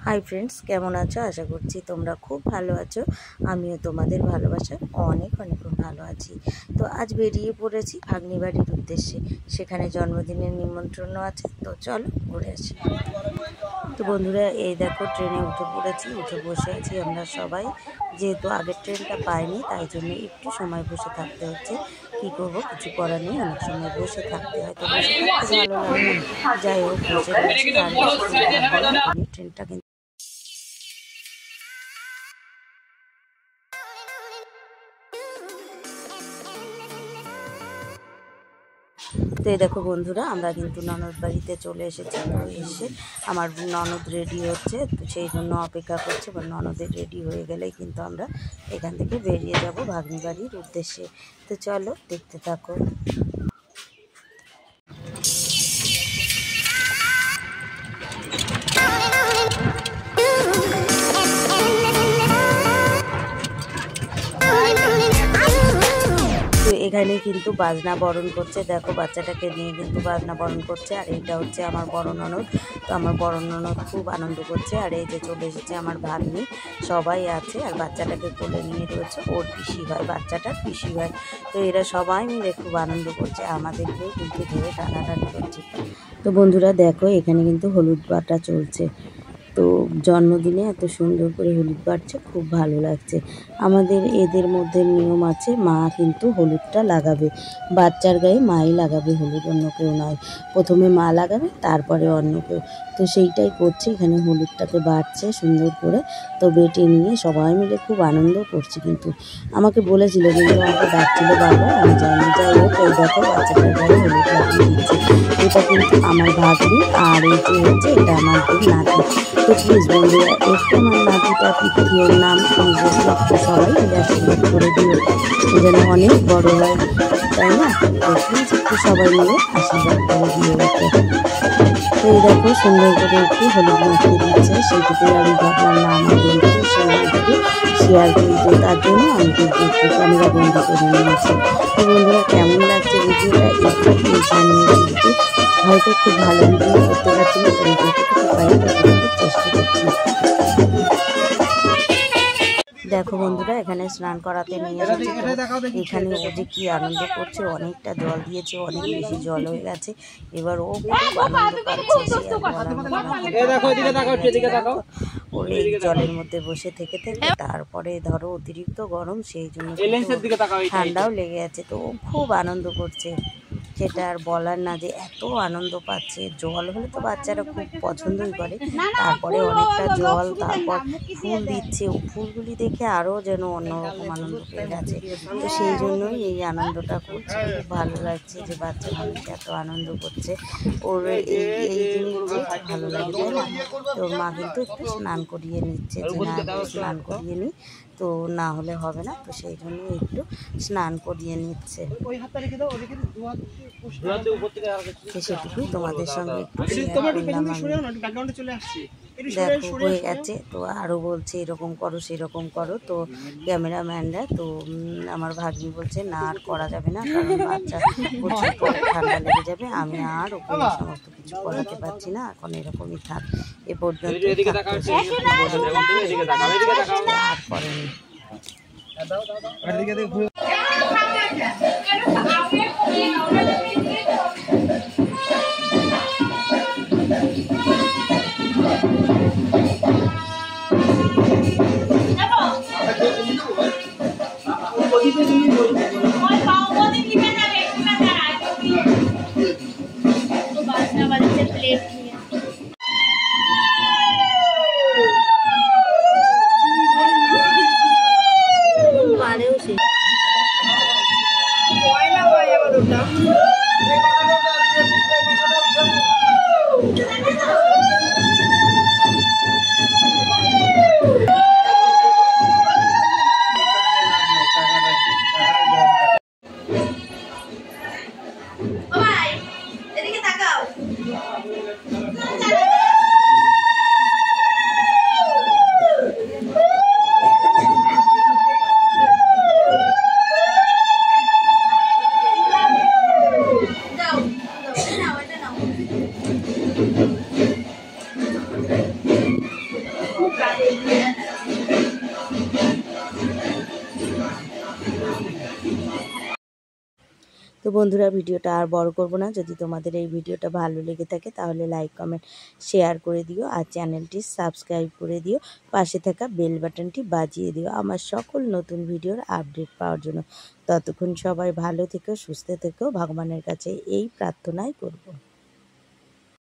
Hi friends केमन आछो आशा करছি তোমরা खूब ভালো আছো আমিও তোমাদের ভালোবাসায় অনেক অনেক ভালো আছি। তো আজ বেরিয়ে পড়েছি ভাগ্নি বাড়ির উদ্দেশ্যে, সেখানে জন্মদিনের নিমন্ত্রণ আছে, তো চলো ঘুরে আসি। তো বন্ধুরা এই দেখো ট্রেনে উঠে পড়েছি, উঠে বসে আছি আমরা সবাই। যেহেতু আগের ট্রেনটা পাইনি তাই জন্য একটু সময় বসে থাকতে হচ্ছে, কী করবো কিছু করার নেই, অনেক সময় বসে থাকতে হয়, তো বসে থাকতে ভালো লাগে। যাই হোক বসে ট্রেনটা কিন্তু তো এই দেখো বন্ধুরা আমরা কিন্তু ননদ বাড়িতে চলে এসেছি। তো এসে আমার ননদ রেডি হচ্ছে, তো সেই জন্য অপেক্ষা করছে, বা ননদের রেডি হয়ে গেলেই কিন্তু আমরা এখান থেকে বেরিয়ে যাব ভাগ্নি বাড়ির উদ্দেশ্যে। তো চলো দেখতে থাকো। এখানে কিন্তু বাজনা বরণ করছে, দেখো বাচ্চাটাকে নিয়ে কিন্তু বাজনা বরণ করছে। আর এইটা হচ্ছে আমার বড় ননদ, তো আমার বড় ননদ খুব আনন্দ করছে। আর এই যে চলে এসেছে আমার ভাগ্নি, সবাই আছে। আর বাচ্চাটাকে কোলে নিয়ে রয়েছে, ওর পিসি হয়, বাচ্চাটার পিসি হয়। তো এরা সবাই মিলে খুব আনন্দ করছে, আমাদেরকেও কিন্তু ধরে টানাটানি করছে। তো বন্ধুরা দেখো এখানে কিন্তু হলুদ বাটা চলছে। তো জন্মদিনে এত সুন্দর করে হলুদ বাটছে, খুব ভালো লাগছে। আমাদের এদের মধ্যে নিয়ম আছে, মা কিন্তু হলুদটা লাগাবে, বাচ্চার গায়ে মাই লাগাবে হলুদ, অন্য কেউ নয়। প্রথমে মা লাগাবে, তারপরে অন্য কেউ। তো সেইটাই করছে, এখানে হলুদটাকে বাটছে সুন্দর করে। তো বেটে নিয়ে সবাই মিলে খুব আনন্দ করছে। কিন্তু আমাকে বলেছিল, কিন্তু আমাকে ডাকছিল বারবার, আমি জানি। যাই হোক এই দেখো বাচ্চাটার গায়ে হলুদ লাগিয়ে দিচ্ছে। এটা কিন্তু আমার ভাগ্নি, আর এই যে হচ্ছে এটা আমার নাতি। তো প্লিজ বন্ধুরা একটু আমার নাতিটা পিতৃর নাম একটু সবাই আশীর্বাদ করে দিও, যেন অনেক বড় হয়, তাই না? তো প্লিজ একটু সবাই মিলে আশীর্বাদ করে দিও ওকে। তো এই দেখো সুন্দর করে একটু হলুদ মাখিয়ে দিচ্ছে, সেইটুকুই আমি ভাবলাম না আমাদের একটু একটু শেয়ার করতে, তার জন্য আমি কিন্তু একটু ক্যামেরা বন্ধ করে নিয়েছি। তো বন্ধুরা কেমন লাগছে ভিডিওটা একটু প্লিজ জানিয়ে, কিন্তু হয়তো খুব ভালো ভিডিও করতে পারছি না, তবে যতটুকু পারি ততটুকু চেষ্টা করছি। দেখো বন্ধুরা এখানে স্নান করাতে নিয়ে এসেছে, এখানে ও যে কি আনন্দ করছে, অনেকটা জল দিয়েছে, অনেক বেশি জল হয়ে গেছে, এবার ও খুব আনন্দ পাচ্ছে। ওর এই জলের মধ্যে বসে থেকে থেকে তারপরে ধরো অতিরিক্ত গরম, সেই জন্য ঠান্ডাও লেগে আছে, তো ও খুব আনন্দ করছে। সেটা আর বলার না, যে এত আনন্দ পাচ্ছে। জল হলে তো বাচ্চারা খুব পছন্দই করে, তারপরে অনেকটা জল, তারপর ফুল দিচ্ছে, ও ফুলগুলি দেখে আরও যেন অন্যরকম আনন্দ পেয়ে গেছে। তো সেই জন্যই এই আনন্দটা করছে, খুব ভালো লাগছে যে বাচ্চা মানুষ এত আনন্দ করছে। ওর এই জিনিসগুলো ভালো লাগে, তাই না? তো মা কিন্তু একটু স্নান করিয়ে নিচ্ছে, যে না একটু স্নান করিয়ে নিই, তো না হলে হবে না, তো সেই জন্য একটু স্নান করিয়ে নিচ্ছে। সেটুকুই তোমাদের সঙ্গে একটু দেখো হয়ে গেছে। তো আরও বলছে এরকম করো সেরকম করো, তো ক্যামেরাম্যানরা, তো আমার ভাগ্নি বলছে না আর করা যাবে না, কারণ বাচ্চা প্রচুর পরে ঠান্ডা লেগে যাবে, আমি আর ওকে সমস্ত কিছু করাতে পারছি না, এখন এরকমই থাক, এ পর্যন্ত আর করেনি। তো বন্ধুরা, ভিডিওটা আর বড় করব না। যদি তোমাদের এই ভিডিওটা ভালো লেগে থাকে তাহলে লাইক কমেন্ট শেয়ার করে দিও, আর চ্যানেলটি সাবস্ক্রাইব করে দিও, পাশে থাকা বেল বাটনটি বাজিয়ে দিও আমার সকল নতুন ভিডিওর আপডেট পাওয়ার জন্য। ততক্ষণ সবাই ভালো থেকো, সুস্থ থেকো, ভগবানের কাছে এই প্রার্থনাই করব।